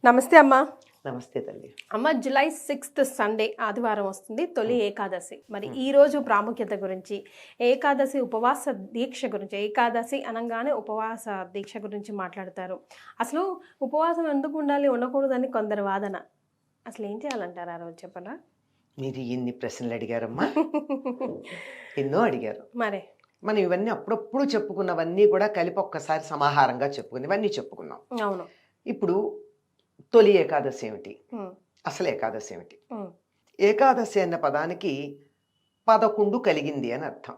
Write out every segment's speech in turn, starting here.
నమస్తే అమ్మా. నమస్తే తల్లి. అమ్మ, జూలై 6th సండే ఆదివారం వస్తుంది, తొలి ఏకాదశి. మరి ఈ రోజు ప్రాముఖ్యత గురించి, ఏకాదశి ఉపవాస దీక్ష గురించి, ఏకాదశి అనగానే ఉపవాస దీక్ష గురించి మాట్లాడతారు. అసలు ఉపవాసం ఎందుకు ఉండాలి, ఉండకూడదని కొందరు వాదన. అసలు ఏం చేయాలంటారు ఆ రోజు, చెప్పరా? మీరు ఇన్ని ప్రశ్నలు అడిగారమ్మా. ఎన్నో అడిగారు. మరే మనం ఇవన్నీ అప్పుడప్పుడు చెప్పుకున్నవన్నీ కూడా కలిపి ఒక్కసారి సమాహారంగా చెప్పుకుని ఇవన్నీ చెప్పుకున్నాం. అవును. ఇప్పుడు తొలి ఏకాదశి ఏమిటి, అసలు ఏకాదశి ఏమిటి? ఏకాదశి అన్న పదానికి 11 కలిగింది అని అర్థం.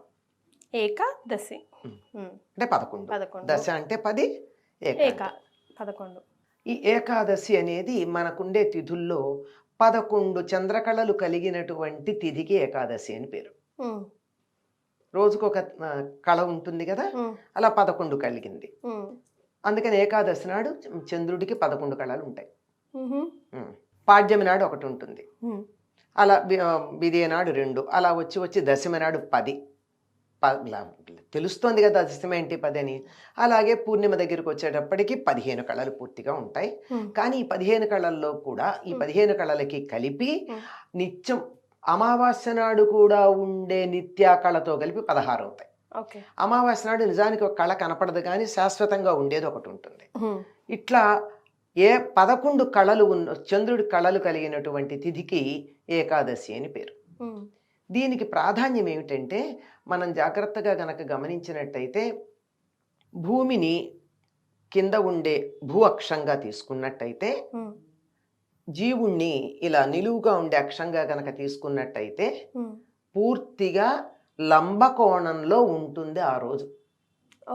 ఏకాదశి అంటే 11, దశ అంటే 10, 11. ఈ ఏకాదశి అనేది మనకుండే తిథుల్లో 11 చంద్రకళలు కలిగినటువంటి తిథికి ఏకాదశి అని పేరు. రోజుకొక కళ ఉంటుంది కదా, అలా 11 కలిగింది. అందుకని ఏకాదశి నాడు చంద్రుడికి 11 కళలు ఉంటాయి. పాడ్యమి నాడు ఒకటి ఉంటుంది, అలా విధియ నాడు 2, అలా వచ్చి దశమి నాడు 10. తెలుస్తోంది కదా దశమి ఏంటి 10 అని. అలాగే పూర్ణిమ దగ్గరికి వచ్చేటప్పటికి 15 కళలు పూర్తిగా ఉంటాయి. కానీ ఈ 15 కళల్లో కూడా ఈ 15 కళలకి కలిపి నిత్యం అమావాస్య నాడు కూడా ఉండే నిత్యా కళతో కలిపి 16 అవుతాయి. అమావాస్య నాడు నిజానికి ఒక కళ కనపడదు, కానీ శాశ్వతంగా ఉండేది ఒకటి ఉంటుంది. ఇట్లా 11 కళలు ఉన్న చంద్రుడి కళలు కలిగినటువంటి తిథికి ఏకాదశి అని పేరు. దీనికి ప్రాధాన్యం ఏమిటంటే, మనం జాగ్రత్తగా గనక గమనించినట్టయితే భూమిని కింద ఉండే భూ అక్షంగా తీసుకున్నట్టయితే, జీవుణ్ణి ఇలా నిలువుగా ఉండే అక్షంగా గనక తీసుకున్నట్టయితే పూర్తిగా లంబకోణంలో ఉంటుంది ఆ రోజు.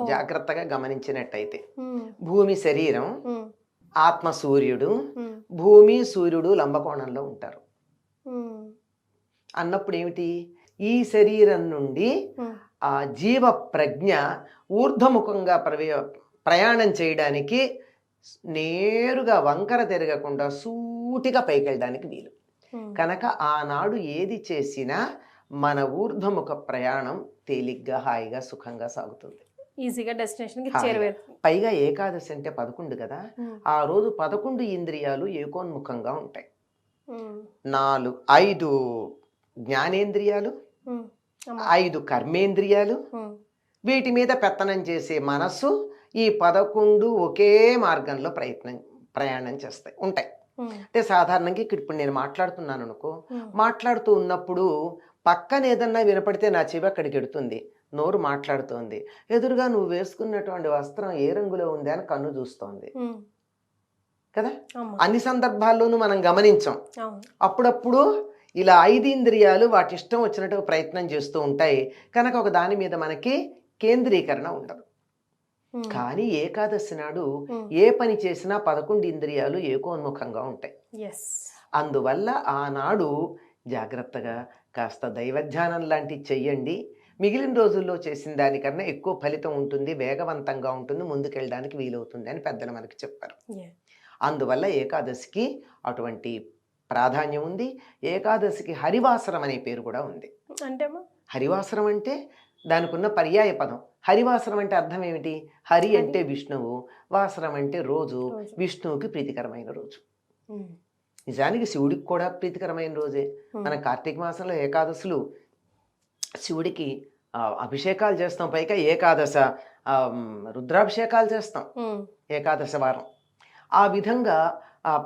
జాగ్రత్తగా గమనించినట్టయితే భూమి శరీరం, ఆత్మ సూర్యుడు, భూమి సూర్యుడు లంబకోణంలో ఉంటారు. అన్నప్పుడు ఏమిటి, ఈ శరీరం నుండి ఆ జీవ ప్రజ్ఞ ఊర్ధ్వముఖంగా ప్రయాణం చేయడానికి నేరుగా వంకర తిరగకుండా సూటిగా పైకెళ్ళడానికి వీలు. కనుక ఆనాడు ఏది చేసినా మన ఊర్ధ్వముఖ ప్రయాణం తేలిగ్గా, హాయిగా, సుఖంగా సాగుతుంది. ఈజీగా డెస్టినేషన్. పైగా ఏకాదశి అంటే 11 కదా, ఆ రోజు 11 ఇంద్రియాలు ఏకోన్ముఖంగా ఉంటాయి. 5 జ్ఞానేంద్రియాలు, 5 కర్మేంద్రియాలు, వీటి మీద పెత్తనం చేసే మనస్సు ఈ 11 ఒకే మార్గంలో ప్రయాణం చేస్తాయి ఉంటాయి. అంటే సాధారణంగా ఇప్పుడు నేను మాట్లాడుతున్నాను అనుకో, మాట్లాడుతూ ఉన్నప్పుడు పక్కన ఏదన్నా వినపడితే నా చెవి అక్కడికి ఎడుతుంది, నోరు మాట్లాడుతోంది, ఎదురుగా నువ్వు వేసుకున్నటువంటి వస్త్రం ఏ రంగులో ఉంది అని కన్ను చూస్తోంది కదా. అన్ని సందర్భాల్లోనూ మనం గమనించాం. అప్పుడప్పుడు ఇలా 5 ఇంద్రియాలు వాటి ఇష్టం వచ్చినట్టు ప్రయత్నం చేస్తూ ఉంటాయి. కనుక ఒక దాని మీద మనకి కేంద్రీకరణ ఉండదు. కానీ ఏకాదశి నాడు ఏ పని చేసినా 11 ఇంద్రియాలు ఏకోన్ముఖంగా ఉంటాయి. అందువల్ల ఆనాడు జాగ్రత్తగా కాస్త దైవధ్యానం లాంటివి చెయ్యండి. మిగిలిన రోజుల్లో చేసిన దానికన్నా ఎక్కువ ఫలితం ఉంటుంది, వేగవంతంగా ఉంటుంది, ముందుకెళ్ళడానికి వీలవుతుంది అని పెద్దలు మనకి చెప్పారు. అందువల్ల ఏకాదశికి అటువంటి ప్రాధాన్యం ఉంది. ఏకాదశికి హరివాసరం అనే పేరు కూడా ఉంది. అంటే హరివాసరం అంటే దానికి ఉన్న పర్యాయ పదం. హరివాసరం అంటే అర్థం ఏమిటి? హరి అంటే విష్ణువు, వాసరం అంటే రోజు, విష్ణువుకి ప్రీతికరమైన రోజు. నిజానికి శివుడికి కూడా ప్రీతికరమైన రోజే. మన కార్తీక మాసంలో ఏకాదశులు శివుడికి అభిషేకాలు చేస్తాం, పైగా ఏకాదశ రుద్రాభిషేకాలు చేస్తాం ఏకాదశ వారం. ఆ విధంగా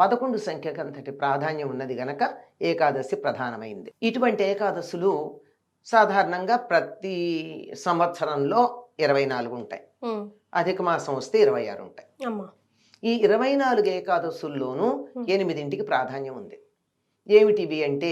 11 సంఖ్యకు అంతటి ప్రాధాన్యం ఉన్నది గనక ఏకాదశి ప్రధానమైంది. ఇటువంటి ఏకాదశులు సాధారణంగా ప్రతి సంవత్సరంలో 24 ఉంటాయి. అధిక మాసం వస్తే 26 ఉంటాయి. ఈ 24 ఏకాదశుల్లోనూ 8ంటికి ప్రాధాన్యం ఉంది. ఏమిటివి అంటే,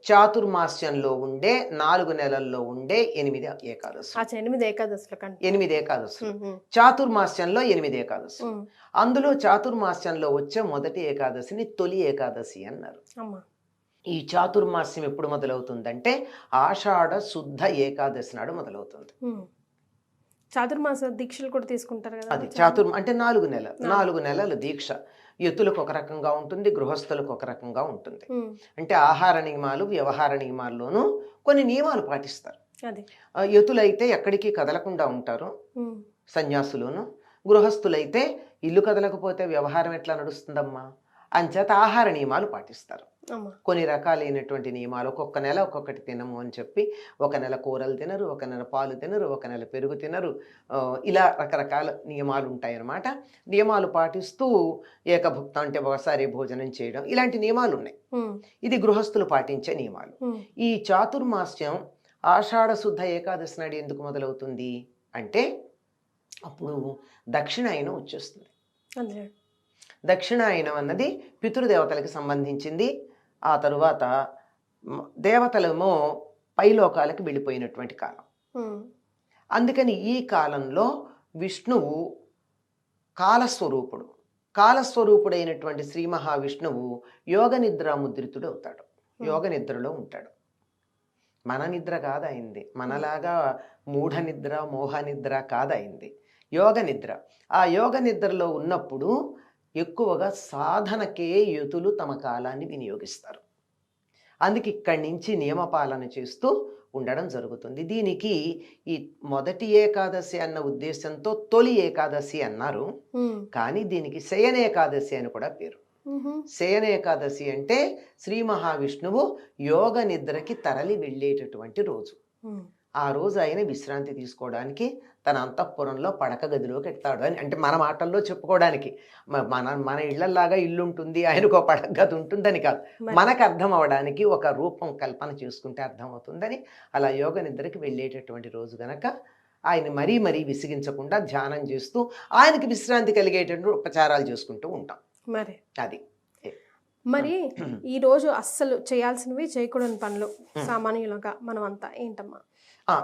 చాతుర్మాస్యంలో ఉండే 4 నెలల్లో ఉండే 8 ఏకాదశులు. 8 ఏకాదశులు చాతుర్మాస్యంలో 8 ఏకాదశులు. అందులో చాతుర్మాస్యంలో వచ్చే మొదటి ఏకాదశిని తొలి ఏకాదశి అన్నారు. ఈ చాతుర్మాస్యం ఎప్పుడు మొదలవుతుందంటే ఆషాఢ శుద్ధ ఏకాదశి నాడు మొదలవుతుంది. చాతుర్మాస దీక్షలు కూడా తీసుకుంటారు కదా. అది అంటే 4 నెలల దీక్ష. యతులకు ఒక రకంగా ఉంటుంది, గృహస్థులకు ఒక రకంగా ఉంటుంది. అంటే ఆహార నియమాలు, వ్యవహార నియమాల్లోనూ కొన్ని నియమాలు పాటిస్తారు. యతులైతే ఎక్కడికి కదలకుండా ఉంటారు, సన్యాసులోను. గృహస్థులైతే ఇల్లు కదలకపోతే వ్యవహారం ఎట్లా నడుస్తుందమ్మా, అంచేత ఆహార నియమాలు పాటిస్తారు. అమ్మా. కొన్ని రకాలైనటువంటి నియమాలు, ఒక్కొక్క నెల ఒక్కొక్కటి తినము అని చెప్పి, ఒక నెల కూరలు తినరు, ఒక నెల పాలు తినరు, ఒక నెల పెరుగు తినరు, ఇలా రకరకాల నియమాలు ఉంటాయన్నమాట. నియమాలు పాటిస్తూ ఏకభుక్త అంటే ఒకసారి భోజనం చేయడం, ఇలాంటి నియమాలు ఉన్నాయి. ఇది గృహస్థులు పాటించే నియమాలు. ఈ చాతుర్మాస్యం ఆషాఢ శుద్ధ ఏకాదశి నాడు ఎందుకు మొదలవుతుంది అంటే అప్పుడు దక్షిణాయనం వచ్చేస్తుంది. దక్షిణాయనం అన్నది పితృదేవతలకు సంబంధించింది. ఆ తరువాత దేవతలేమో పైలోకాలకు వెళ్ళిపోయినటువంటి కాలం. అందుకని ఈ కాలంలో విష్ణువు కాలస్వరూపుడు. కాలస్వరూపుడైనటువంటి శ్రీ మహావిష్ణువు యోగ నిద్ర ముద్రితుడు అవుతాడు. యోగ నిద్రలో ఉంటాడు. మన నిద్ర కాదయింది, మనలాగా మూఢ నిద్ర మోహ నిద్ర కాదయింది, యోగ నిద్ర. ఆ యోగ నిద్రలో ఉన్నప్పుడు ఎక్కువగా సాధనకే యుతులు తమ కాలాన్ని వినియోగిస్తారు. అందుకే ఇక్కడి నుంచి నియమపాలన చేస్తూ ఉండడం జరుగుతుంది. దీనికి ఈ మొదటి ఏకాదశి అన్న ఉద్దేశంతో తొలి ఏకాదశి అన్నారు. కానీ దీనికి శయన ఏకాదశి అని కూడా పేరు. శయన ఏకాదశి అంటే శ్రీ మహావిష్ణువు యోగ నిద్రకి తరలి వెళ్ళేటటువంటి రోజు. ఆ రోజు ఆయన విశ్రాంతి తీసుకోవడానికి తన అంతఃపురంలో పడక గదిలోకి ఎత్తాడు అని, అంటే మన మాటల్లో చెప్పుకోవడానికి. మన ఇళ్లలాగా ఇల్లు ఉంటుంది, ఆయనకు ఒక పడక గది ఉంటుందని కాదు, మనకు అర్థం అవడానికి ఒక రూపం కల్పన చేసుకుంటే అర్థం అవుతుందని అలా యోగ నిద్రకి వెళ్ళేటటువంటి రోజు గనక ఆయన మరీ మరీ విసిగించకుండా ధ్యానం చేస్తూ ఆయనకి విశ్రాంతి కలిగేటటువంటి ఉపచారాలు చేసుకుంటూ ఉంటాం. మరి అది మరి ఈ రోజు అస్సలు చేయాల్సినవి చేయకూడని పనులు సామాన్యులుగా మనం అంతా ఏంటమ్మా?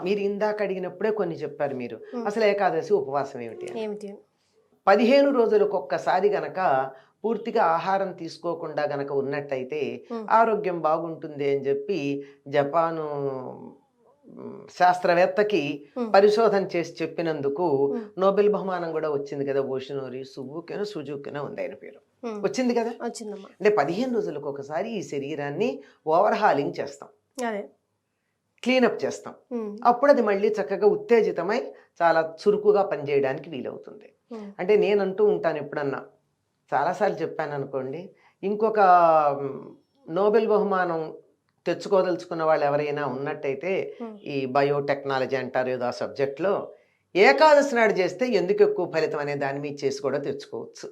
మీరు ఇందాక అడిగినప్పుడే కొన్ని చెప్పారు మీరు. అసలు ఏకాదశి ఉపవాసం ఏమిటి? 15 రోజులకు ఒక్కసారి గనక పూర్తిగా ఆహారం తీసుకోకుండా గనక ఉన్నట్టయితే ఆరోగ్యం బాగుంటుంది అని చెప్పి జపాను శాస్త్రవేత్తకి పరిశోధన చేసి చెప్పినందుకు నోబెల్ బహుమానం కూడా వచ్చింది కదా. ఓషినోరి సుజుకెనో ఉంది ఆయన పేరు, వచ్చింది కదా. అంటే 15 రోజులకు ఒకసారి ఈ శరీరాన్ని ఓవర్హాలింగ్ చేస్తాం, క్లీనప్ చేస్తాం. అప్పుడు అది మళ్ళీ చక్కగా ఉత్తేజితమై చాలా చురుకుగా పనిచేయడానికి వీలవుతుంది. అంటే నేనంటూ ఉంటాను, ఎప్పుడన్నా చాలాసార్లు చెప్పాను అనుకోండి, ఇంకొక నోబెల్ బహుమానం తెచ్చుకోదలుచుకున్న వాళ్ళు ఎవరైనా ఉన్నట్టయితే ఈ బయోటెక్నాలజీ అంటారు ఏదో ఆ సబ్జెక్ట్లో, ఏకాదశి నాడు చేస్తే ఎందుకు ఎక్కువ ఫలితం అనే దాని మీద చేసి కూడా తెచ్చుకోవచ్చు.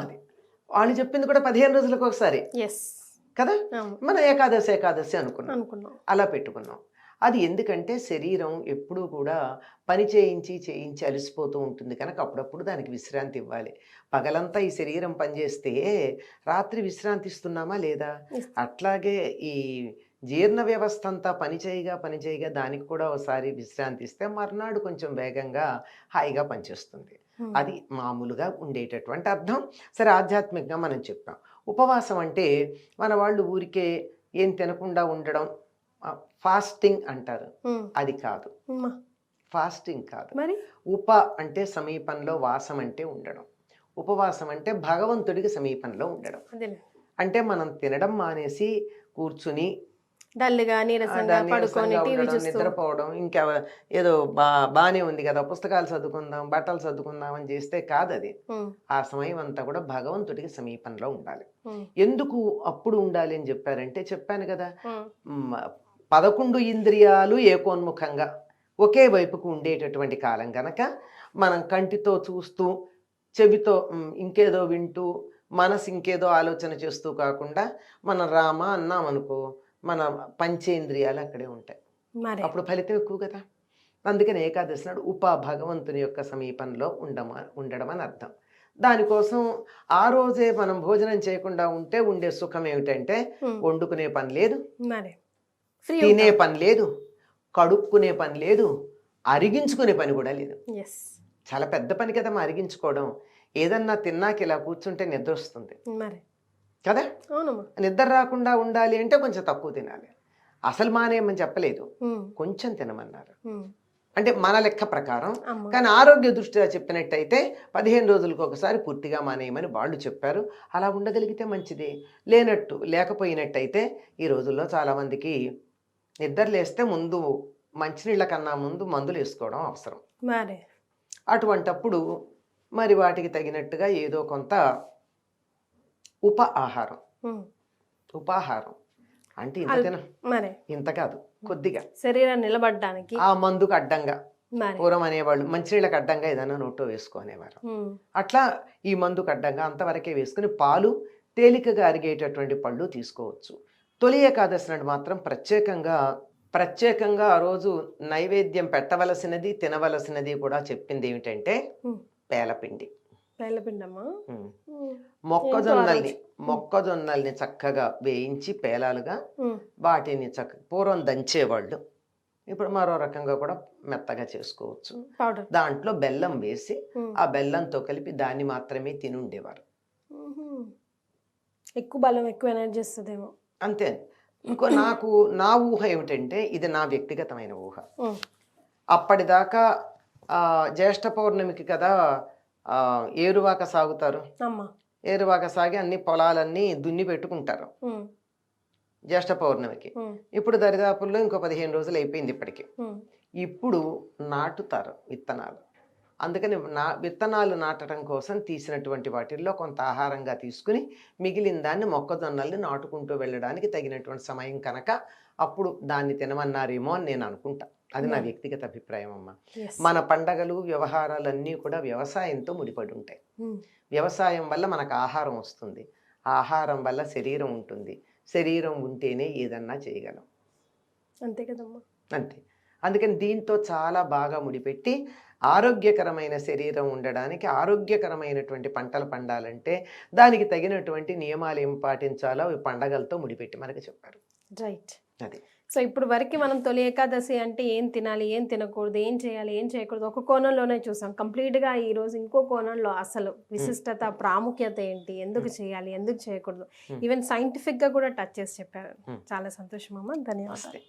అది వాళ్ళు చెప్పింది కూడా 15 రోజులకు ఒకసారి కదా. మనం ఏకాదశి అనుకున్నాం, అలా పెట్టుకున్నాం. అది ఎందుకంటే శరీరం ఎప్పుడూ కూడా పని చేయించి అలసిపోతూ ఉంటుంది కనుక అప్పుడప్పుడు దానికి విశ్రాంతి ఇవ్వాలి. పగలంతా ఈ శరీరం పనిచేస్తే రాత్రి విశ్రాంతి ఇస్తున్నామా లేదా? అట్లాగే ఈ జీర్ణ వ్యవస్థ అంతా పనిచేయగా దానికి కూడా ఒకసారి విశ్రాంతి ఇస్తే మర్నాడు కొంచెం వేగంగా హాయిగా పనిచేస్తుంది. అది మామూలుగా ఉండేటటువంటి అర్థం. సరే, ఆధ్యాత్మికంగా మనం చెప్పాం. ఉపవాసం అంటే మన వాళ్ళు ఊరికే ఏం తినకుండా ఉండడం, ఫాస్టింగ్ అంటారు, అది కాదు. ఫాస్టింగ్ కాదు. ఉప అంటే సమీపంలో, వాసం అంటే ఉండడం. ఉపవాసం అంటే భగవంతుడికి సమీపంలో ఉండడం. అంటే మనం తినడం మానేసి కూర్చుని నిద్రపోవడం, ఇంకా ఏదో బానే ఉంది కదా పుస్తకాలు చదువుకుందాం, బట్టలు చదువుకుందాం అని చేస్తే కాదు అది. ఆ సమయం అంతా కూడా భగవంతుడికి సమీపంలో ఉండాలి. ఎందుకు అప్పుడు ఉండాలి అని చెప్పారంటే, చెప్పాను కదా, 11 ఇంద్రియాలు ఏకోన్ముఖంగా ఒకే వైపుకు ఉండేటటువంటి కాలం గనక మనం కంటితో చూస్తూ, చెవితో ఇంకేదో వింటూ, మనసు ఇంకేదో ఆలోచన చేస్తూ కాకుండా మనం రామ అన్నాం అనుకో, మన పంచేంద్రియాలు అక్కడే ఉంటాయి, అప్పుడు ఫలితం ఎక్కువ కదా. అందుకని ఏకాదశి నాడు భగవంతుని యొక్క సమీపంలో ఉండడం అని అర్థం. దానికోసం ఆ రోజే మనం భోజనం చేయకుండా ఉంటే ఉండే సుఖం ఏమిటంటే, వండుకునే పని లేదు, తినే పని లేదు, కడుక్కునే పని లేదు, అరిగించుకునే పని కూడా లేదు. చాలా పెద్ద పని కదా అరిగించుకోవడం. ఏదన్నా తిన్నాక ఇలా కూర్చుంటే నిద్ర వస్తుంది కదా. నిద్ర రాకుండా ఉండాలి అంటే కొంచెం తక్కువ తినాలి. అసలు మానేయమని చెప్పలేదు, కొంచెం తినమన్నారు. అంటే మన లెక్క ప్రకారం. కానీ ఆరోగ్య దృష్ట్యా చెప్పినట్టయితే 15 రోజులకు ఒకసారి పూర్తిగా మానేయమని వాళ్ళు చెప్పారు. అలా ఉండగలిగితే మంచిది. లేకపోయినట్టయితే ఈ రోజుల్లో చాలామందికి నిద్ర లేస్తే ముందు మంచినీళ్ళ కన్నా ముందు మందులు వేసుకోవడం అవసరం. అటువంటప్పుడు మరి వాటికి తగినట్టుగా ఏదో కొంత ఉప ఆహారం. ఉపాహారం అంటే ఇంత తిన, మరి ఇంత కాదు, కొద్దిగా శరీరం నిలబడడానికి ఆ మందుకు అడ్డంగా. మరి పూర్వం అనేవాళ్ళు మంచినీళ్ళకి అడ్డంగా ఏదైనా నోట్లో వేసుకునేవారు. అట్లా ఈ మందుకు అడ్డంగా అంతవరకే వేసుకుని పాలు, తేలికగా అరిగేటటువంటి పళ్ళు తీసుకోవచ్చు. తొలి ఏకాదశి నాడు మాత్రం ప్రత్యేకంగా ఆ రోజు నైవేద్యం పెట్టవలసినది, తినవలసినది కూడా చెప్పింది ఏమిటంటే పేలపిండి. పేలపిండమ్మా. మొక్కజొన్నల్ని చక్కగా వేయించి పేలాలుగా వాటిని పూర్వం దంచేవాళ్ళు, ఇప్పుడు మరో రకంగా కూడా మెత్తగా చేసుకోవచ్చు. పౌడర్ దాంట్లో బెల్లం వేసి ఆ బెల్లంతో కలిపి దాన్ని మాత్రమే తిని ఉండేవారు. ఎక్కువ బలం, ఎక్కువ ఎనర్జీ ఇస్తుందేమో. అంతే. ఇంకో నా ఊహ ఏమిటంటే, ఇది నా వ్యక్తిగతమైన ఊహ. అప్పటిదాకా జ్యేష్ఠ పౌర్ణమికి కదా ఏరువాక సాగుతారు. ఏరువాక సాగి అన్ని పొలాలన్నీ దున్ని పెట్టుకుంటారు జ్యేష్ఠ పౌర్ణమికి. ఇప్పుడు దరిదాపుల్లో ఇంకో 15 రోజులు అయిపోయింది ఇప్పటికి. ఇప్పుడు నాటుతారు విత్తనాలు. అందుకని విత్తనాలు నాటడం కోసం తీసినటువంటి వాటిల్లో కొంత ఆహారంగా తీసుకుని మిగిలిన దాన్ని మొక్కజొన్నల్ని నాటుకుంటూ వెళ్ళడానికి తగినటువంటి సమయం కనుక అప్పుడు దాన్ని తినమన్నారేమో అని నేను అనుకుంటా. అది నా వ్యక్తిగత అభిప్రాయం అమ్మ. మన పండగలు, వ్యవహారాలన్నీ కూడా వ్యవసాయంతో ముడిపడి ఉంటాయి. వ్యవసాయం వల్ల మనకు ఆహారం వస్తుంది, ఆహారం వల్ల శరీరం ఉంటుంది, శరీరం ఉంటేనే ఏదన్నా చేయగలం. అంతే కదమ్మా. అంతే. అందుకని దీంతో చాలా బాగా ముడిపెట్టి ఆరోగ్యకరమైన శరీరం ఉండడానికి, ఆరోగ్యకరమైనటువంటి పంటలు పండాలంటే దానికి తగినటువంటి నియమాలు ఏం పాటించాలో అవి పండగలతో ముడిపెట్టి మనకు చెప్పారు. రైట్. అది. సో ఇప్పుడు వరకు మనం తొలి ఏకాదశి అంటే ఏం తినాలి, ఏం తినకూడదు, ఏం చేయాలి, ఏం చేయకూడదు ఒక కోణంలోనే చూసాం. కంప్లీట్గా ఈరోజు ఇంకో కోణంలో అసలు విశిష్టత, ప్రాముఖ్యత ఏంటి, ఎందుకు చేయాలి, ఎందుకు చేయకూడదు, ఈవెన్ సైంటిఫిక్గా కూడా టచ్ చేసి చెప్పారు. చాలా సంతోషం అమ్మ, ధన్యవాదాలు.